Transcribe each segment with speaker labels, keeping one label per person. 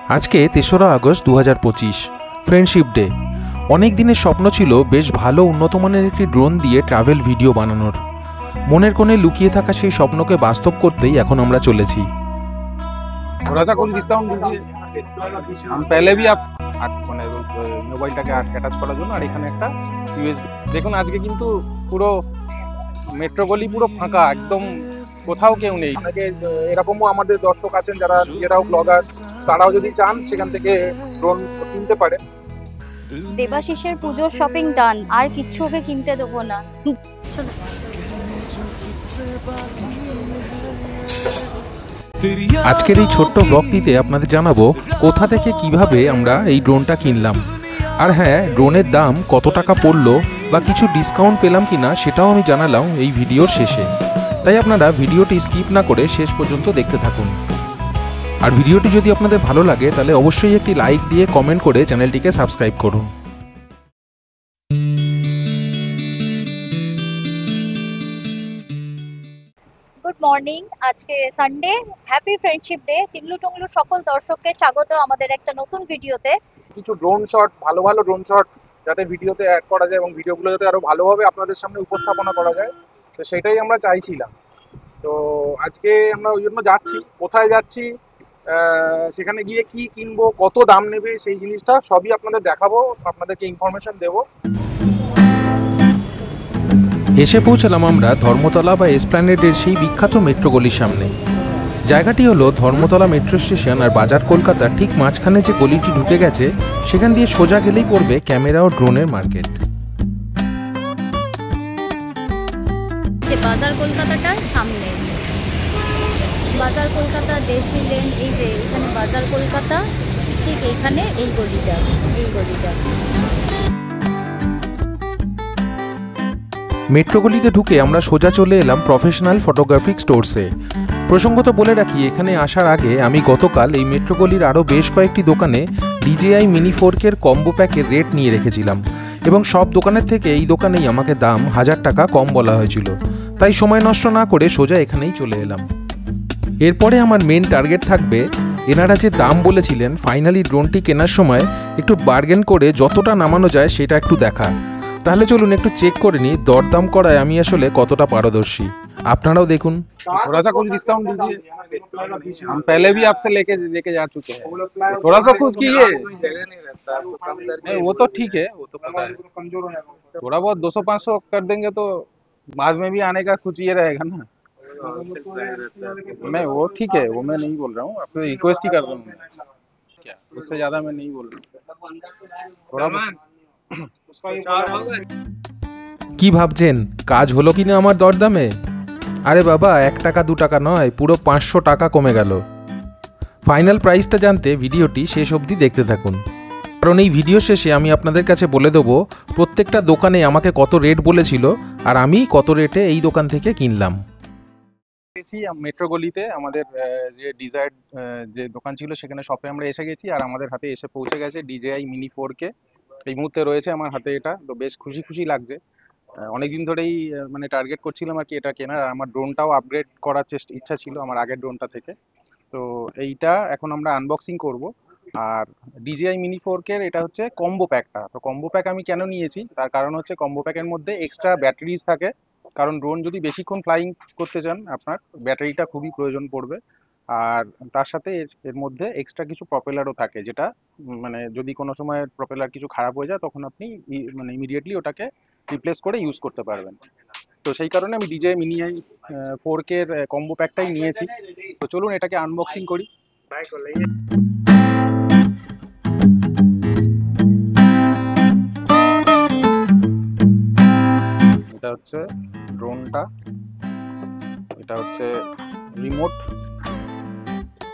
Speaker 1: আজকে ৩রা August ২০২৫ friendship day. অনেক দিনের স্বপ্ন ছিল বেশ ভালো উন্নত মানের একটি ড্রোন দিয়ে ট্রাভেল ভিডিও বানানোর। মনের কোণে লুকিয়ে থাকা সেই স্বপ্নকে বাস্তব করতেই এখন আমরা চলেছি।
Speaker 2: थोड़ा सा कुछ डिस्काउंट दीजिए। हम पहले भी आप মানে মোবাইলটাকে অ্যাটাচ করার জন্য আর এখানে একটা ইউএসবি। দেখুন আজকে কিন্তু পুরো মেট্রো গলি পুরো ফাঁকা, একদম কোথাও কেউ নেই। অনেকে এরকমও আমাদের দর্শক আছেন যারা নিজেরাও ব্লগার, তারাও যদি চান সেখান থেকে ড্রোন কিনতে পারে।
Speaker 3: দেবাশিসের পুজোর শপিং ডান, আর কিচ্ছু ওকে কিনতে দেবো না।
Speaker 1: আজকের এই ছোট্ট ব্লগটিতে আপনাদের জানাবো কোথা থেকে কিভাবে আমরা এই ড্রোনটা কিনলাম, আর হ্যাঁ, ড্রোনের দাম কত টাকা পড়লো বা কিছু ডিসকাউন্ট পেলাম কিনা সেটাও আমি জানালাম এই ভিডিওর শেষে। তাই আপনারা ভিডিওটি স্কিপ না করে শেষ পর্যন্ত দেখতে থাকুন। আর ভিডিওটি যদি আপনাদের ভালো লাগে তাহলে অবশ্যই একটি লাইক দিয়ে কমেন্ট করে চ্যানেলটিকে সাবস্ক্রাইব করুন।
Speaker 3: গুড মর্নিং, আজকে Sunday, happy friendship day. Tinglu Tonglu সকল দর্শককে স্বাগত আমাদের একটা নতুন ভিডিওতে।
Speaker 2: কিছু ড্রোন শট, ভালো ভালো ড্রোন শট যাতে ভিডিওতে অ্যাড করা যায় এবং ভিডিওগুলো যাতে আরো ভালোভাবে আপনাদের সামনে উপস্থাপনা করা যায়, তো সেটাই আমরা চাইছিলাম। তো আজকে আমরা ওই জন্য যাচ্ছি। কোথায় যাচ্ছি, সেখানে গিয়ে কি কিনবো, কত দাম নেবে, সেই জিনিসটা সবই আপনাদের দেখাবো, আপনাদেরকে ইনফরমেশন দেবো।
Speaker 1: এসে পৌঁছালাম আমরা ধর্মতলা বা এসপ্ল্যানেডের সেই বিখ্যাত মেট্রো গলির সামনে। জায়গাটি হলো ধর্মতলা মেট্রো স্টেশন আর বাজার কলকাতার ঠিক মাঝখানে যে গলিটি ঢুকে গেছে সেখান দিয়ে সোজা গেলেই পড়বে ক্যামেরা ও ড্রোনের মার্কেট।
Speaker 3: বাজার কলকাতাটার সামনে, বাজার কলকাতা দেশি লেন, এই যে এখানে বাজার কলকাতা, ঠিক এইখানে এই গলিটা।
Speaker 1: মেট্রো গলিতে ঢুকে আমরা সোজা চলে এলাম প্রফেশনাল ফটোগ্রাফিক স্টোরসে। প্রসঙ্গত বলে রাখি, এখানে আসার আগে আমি গতকাল এই মেট্রো গলির আরও বেশ কয়েকটি দোকানে DJI মিনি 4K কম্বো প্যাকের রেট নিয়ে রেখেছিলাম এবং সব দোকানের থেকে এই দোকানেই আমাকে দাম 1000 টাকা কম বলা হয়েছিল। তাই সময় নষ্ট না করে সোজা এখানেই চলে এলাম। এরপরে আমার মেন টার্গেট থাকবে এনারা যে দাম বলেছিলেন ফাইনালি ড্রোনটি কেনার সময় একটু বার্গেন করে যতটা নামানো যায় সেটা একটু দেখা। তাহলে চলুন একটু চেক করে নিই দরদাম করায় আমি আসলে কতটা পারদর্শী। আপনারাও দেখুন।
Speaker 2: थोड़ा सा कुछ डिस्काउंट दीजिए। हम पहले भी आपसे लेके जा चुके हैं, थोड़ा सा कुछ कीजिए। नहीं वो तो ठीक है, वो तो पता है, थोड़ा बहुत 200-500 कर देंगे तो बाद में भी आने का कुछ ये रहेगा ना। नहीं वो ठीक है, वो मैं नहीं बोल रहा हूँ, आपको रिक्वेस्ट ही कर रहा हूँ क्या, उससे ज्यादा मैं नहीं बोल रहा हूँ। थोड़ा
Speaker 1: কি ভাবছেন কাজ হলো কিনা আমার দরদামে? আরে বাবা, 1 টাকা 2 টাকা নয়, পুরো 500 টাকা কমে গেল। ফাইনাল প্রাইসটা জানতে ভিডিওটি শেষ অবধি দেখতে থাকুন, কারণ এই ভিডিও শেষে আমি আপনাদের কাছে বলে দেবো প্রত্যেকটা দোকানে আমাকে কত রেট বলেছিল আর আমি কত রেটে এই দোকান থেকে কিনলাম।
Speaker 2: মেট্রো গলিতে আমাদের যে ডিজায়ার যে দোকান ছিল সেখানে শপে আমরা এসে গেছি, আর আমাদের হাতে এসে পৌঁছে গেছে DJI মিনি 4K। এই মুহূর্তে রয়েছে আমার হাতে এটা, তো বেশ খুশি লাগছে। অনেকদিন ধরেই মানে টার্গেট করছিলাম আর কি এটা কেনার। আমার ড্রোনটাও আপগ্রেড করার ইচ্ছা ছিল আমার আগের ড্রোনটা থেকে, তো এইটা এখন আমরা আনবক্সিং করব। আর DJI মিনি 4K এটা হচ্ছে কম্বো প্যাকটা। তো কম্বো প্যাক আমি কেন নিয়েছি তার কারণ হচ্ছে কম্বো প্যাকের মধ্যে এক্সট্রা ব্যাটারিজ থাকে, কারণ ড্রোন যদি বেশিক্ষণ ফ্লাইং করতে চান আপনার ব্যাটারিটা খুবই প্রয়োজন পড়বে। আর তার সাথে এর মধ্যে এক্সট্রা কিছু প্রপেলারও থাকে, যেটা মানে যদি কোনো সময় প্রপেলার কিছু খারাপ হয়ে যায় তখন আপনি মানে ইমিডিয়েটলি ওটাকে রিপ্লেস করে ইউজ করতে পারবেন। তো সেই কারণে আমি DJI মিনি 4K এর কম্বো প্যাকটাই নিয়েছি। তো চলুন এটাকে আনবক্সিং করি। এটা হচ্ছে ড্রোনটা, এটা হচ্ছে রিমোট,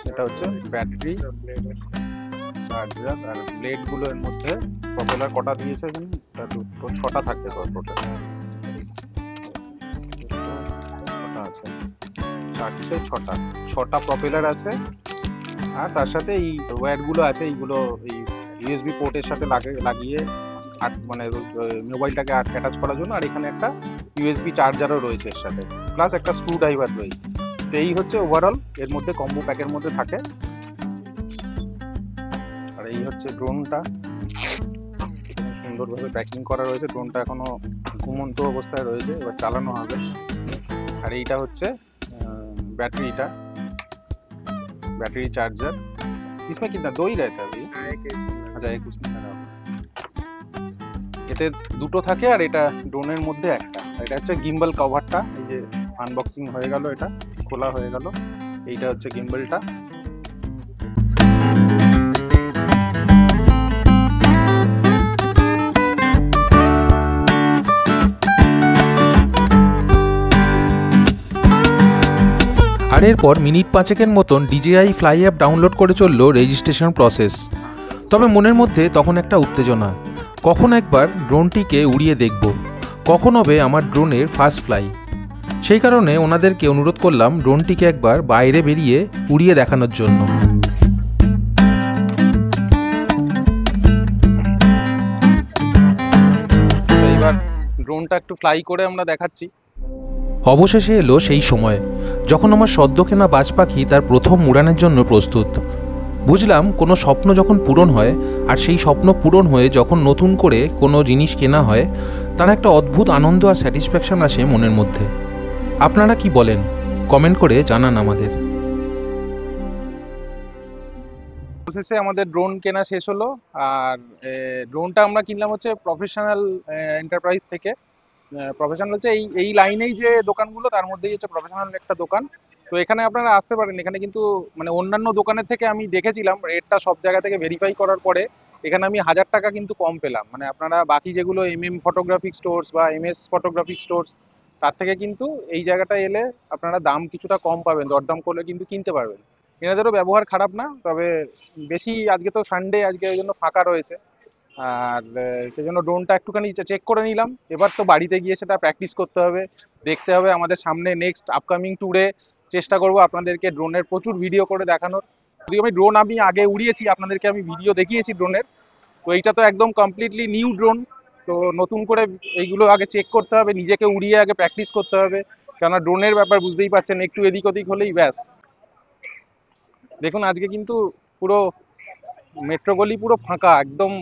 Speaker 2: এটা হচ্ছে ব্যাটারি, চার্জার আর ব্লেড গুলো। এর মধ্যে প্রপেলার কটা দিয়েছে এখানে, তো 6টা থাকবে টোটাল, 6টা আছে, 6টা প্রপেলার আছে। আর তার সাথে এই ওয়্যার গুলো আছে, এইগুলো এই USB পোর্টের সাথে লাগিয়ে মানে মোবাইলটাকে অ্যাটাচ করার জন্য। আর এখানে একটা USB চার্জারও রয়েছে এর সাথে, প্লাস একটা স্ক্রু ড্রাইভার রয়েছে। তো এই হচ্ছে ওভারঅল এর মধ্যে কম্বো প্যাকের মধ্যে থাকে। হচ্ছে ড্রোনটা, সুন্দরভাবে প্যাকিং করা রয়েছে। ড্রোনটা এখনো ঘুমন্ত অবস্থায় রয়েছে, এবার চালানো হবে। আর এইটা হচ্ছে ব্যাটারিটা, बैटरी चार्जर। इसमें कितना 2 ही रहता है अभी? আচ্ছা 21 মিনিট। এতে দুটো থাকে আর এটা ড্রোনের মধ্যে একটা। এটা হচ্ছে গিম্বল কভারটা, এই যে আনবক্সিং হয়ে গেল, এটা খোলা হয়ে গেল। এইটা হচ্ছে গিম্বলটা।
Speaker 1: আর এরপর মিনিট 5 মতন DJI ফ্লাই অ্যাপ ডাউনলোড করে চলল রেজিস্ট্রেশন প্রসেস। তবে মনের মধ্যে তখন একটা উত্তেজনা, কখন একবার ড্রোনটিকে উড়িয়ে দেখব, কখন হবে আমার ড্রোনের ফার্স্ট ফ্লাই। সেই কারণে ওনাদেরকে অনুরোধ করলাম ড্রোনটিকে একবার বাইরে বেরিয়ে উড়িয়ে দেখানোর জন্য।
Speaker 2: এবার ড্রোনটা একটু ফ্লাই করে আমরা দেখাচ্ছি।
Speaker 1: অবশেষে এলো সেই সময় যখন আমার সদ্য কেনা বাজ পাখি তার প্রথম উড়ানের জন্য প্রস্তুত। বুঝলাম কোনো স্বপ্ন যখন পূরণ হয় আর সেই স্বপ্ন পূরণ হয়ে যখন নতুন করে কোনো জিনিস কেনা হয়, তার একটা অদ্ভুত আনন্দ আর স্যাটিসফ্যাকশন আসে মনের মধ্যে। আপনারা কি বলেন? কমেন্ট করে জানান আমাদের।
Speaker 2: অবশেষে আমাদের ড্রোন কেনা শেষ হলো। আর ড্রোনটা আমরা কিনলাম হচ্ছে প্রফেশনাল এন্টারপ্রাইজ থেকে। প্রফেশনাল হচ্ছে এই লাইনেই যে দোকানগুলো, তার মধ্যেই হচ্ছে প্রফেশনাল একটা দোকান। তো এখানে আপনারা আসতে পারেন। এখানে কিন্তু মানে অন্যান্য দোকানের থেকে আমি দেখেছিলাম রেটটা সব জায়গা থেকে ভেরিফাই করার পরে এখানে আমি 1000 টাকা কিন্তু কম পেলাম। মানে আপনারা বাকি যেগুলো ফটোগ্রাফিক স্টোর্স বা MS ফটোগ্রাফিক স্টোর্স, তার থেকে কিন্তু এই জায়গাটায় এলে আপনারা দাম কিছুটা কম পাবেন, দরদাম করলে কিন্তু কিনতে পারবেন। এনাদেরও ব্যবহার খারাপ না, তবে বেশি আজকে তো সানডে, আজকে ওই জন্য ফাঁকা রয়েছে। আর সেই জন্য ড্রোনটা একটুখানি চেক করে নিলাম। এবার তো বাড়িতে গিয়ে সেটা প্র্যাকটিস করতে হবে, দেখতে হবে। আমাদের সামনে নেক্সট আপকামিং ট্যুরে চেষ্টা করব আপনাদেরকে ড্রোনের প্রচুর ভিডিও করে দেখানোর। যদিও আমি ড্রোন আগে উড়িয়েছি, আপনাদেরকে আমি ভিডিও দেখিয়েছি ড্রোনের। তো এইটা তো একদম কমপ্লিটলি নিউ ড্রোন। তো নতুন করে এইগুলো আগে চেক করতে হবে, নিজেকে উড়িয়ে আগে প্র্যাকটিস করতে হবে। কেননা ড্রোনের ব্যাপার বুঝতেই পারছেন, একটু এদিক ওদিক হলেই ব্যাস। দেখুন আজকে কিন্তু পুরো মেট্রো গলি পুরো ফাঁকা, একদম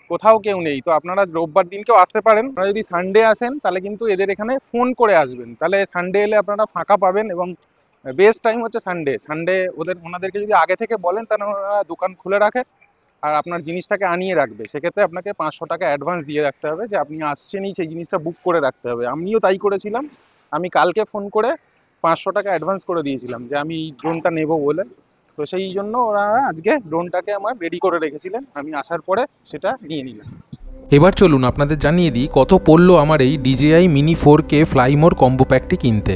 Speaker 2: কোথাও কেউ নেই। তো আপনারা রোববার দিনকেও আসতে পারেন। আপনারা যদি সানডে আসেন তাহলে কিন্তু এদের এখানে ফোন করে আসবেন, তাহলে সানডে এলে আপনারা ফাঁকা পাবেন। এবং বেস্ট টাইম হচ্ছে সানডে। ওনাদেরকে যদি আগে থেকে বলেন তাহলে ওনারা দোকান খুলে রাখে আর আপনার জিনিসটাকে আনিয়ে রাখবে। সেক্ষেত্রে আপনাকে 500 টাকা অ্যাডভান্স দিয়ে রাখতে হবে, যে আপনি আসছেনই সেই জিনিসটা বুক করে রাখতে হবে। আমিও তাই করেছিলাম। আমি কালকে ফোন করে 500 টাকা অ্যাডভান্স করে দিয়েছিলাম যে আমি এই ড্রোনটা নেবো বলে। তো সেই জন্য ওরা আজকে ড্রোনটাকে আমার রেডি করে রেখেছিলেন, আমি আসার পরে সেটা নিয়ে নিলাম।
Speaker 1: এবার চলুন আপনাদের জানিয়ে দিই কত পড়লো আমার এই DJI Mini 4K fly more combo প্যাকটি কিনতে।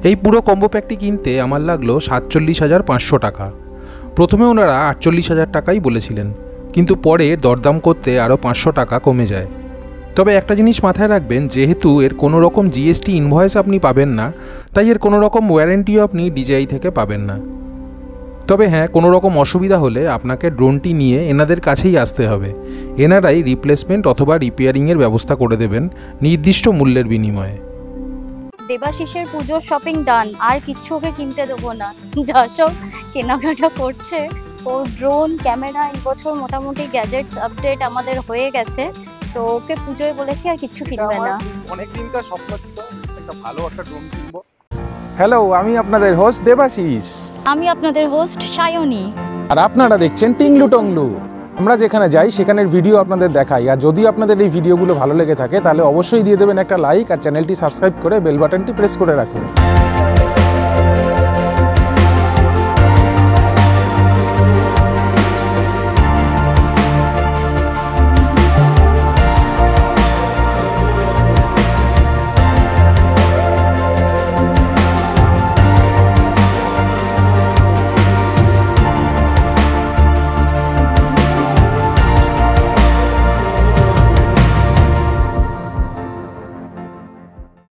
Speaker 1: এই পুরো কম্বো প্যাকটি কিনতে আমার লাগলো 47,500 টাকা। প্রথমে ওনারা 48,000 টাকাই বলেছিলেন, কিন্তু পরে দরদাম করতে আরও 500 টাকা কমে যায়। তবে একটা জিনিস মাথায় রাখবেন, যেহেতু এর কোনো রকম GST ইনভয়েস আপনি পাবেন না, তাই এর কোনো রকম ওয়ারেন্টিও আপনি DJI থেকে পাবেন না। তবে হ্যাঁ, কোনো রকম অসুবিধা হলে আপনাকে ড্রোনটি নিয়ে এনাদের কাছেই আসতে হবে। এনারাই রিপ্লেসমেন্ট অথবা রিপেয়ারিংয়ের ব্যবস্থা করে দেবেন নির্দিষ্ট মূল্যের বিনিময়ে।
Speaker 3: দেবাশিসের পুজোর শপিং ডান, আর কিচ্ছু ওকে কিনতে দেবো না। যা সব কেনাকাটা করছে, ও ড্রোন ক্যামেরা এই বছর মোটামুটি গ্যাজেট আপডেট আমাদের হয়ে গেছে। তো ওকে পুজোয় বলেছি আর কিচ্ছু কিনবে না।
Speaker 2: অনেক দিনকার স্বপ্ন ছিল একটা ভালো একটা ড্রোন কিনবো।
Speaker 4: হ্যালো, আমি আপনাদের হোস্ট দেবাশিস।
Speaker 3: আমি আপনাদের হোস্ট সায়নী।
Speaker 4: আর আপনারা দেখছেন টিংলু টংলু। আমরা যেখানে যাই সেখানের ভিডিও আপনাদের দেখাই। আর যদি আপনাদের এই ভিডিওগুলো ভালো লেগে থাকে তাহলে অবশ্যই দিয়ে দেবেন একটা লাইক আর চ্যানেলটি সাবস্ক্রাইব করে বেল বাটনটি প্রেস করে রাখুন।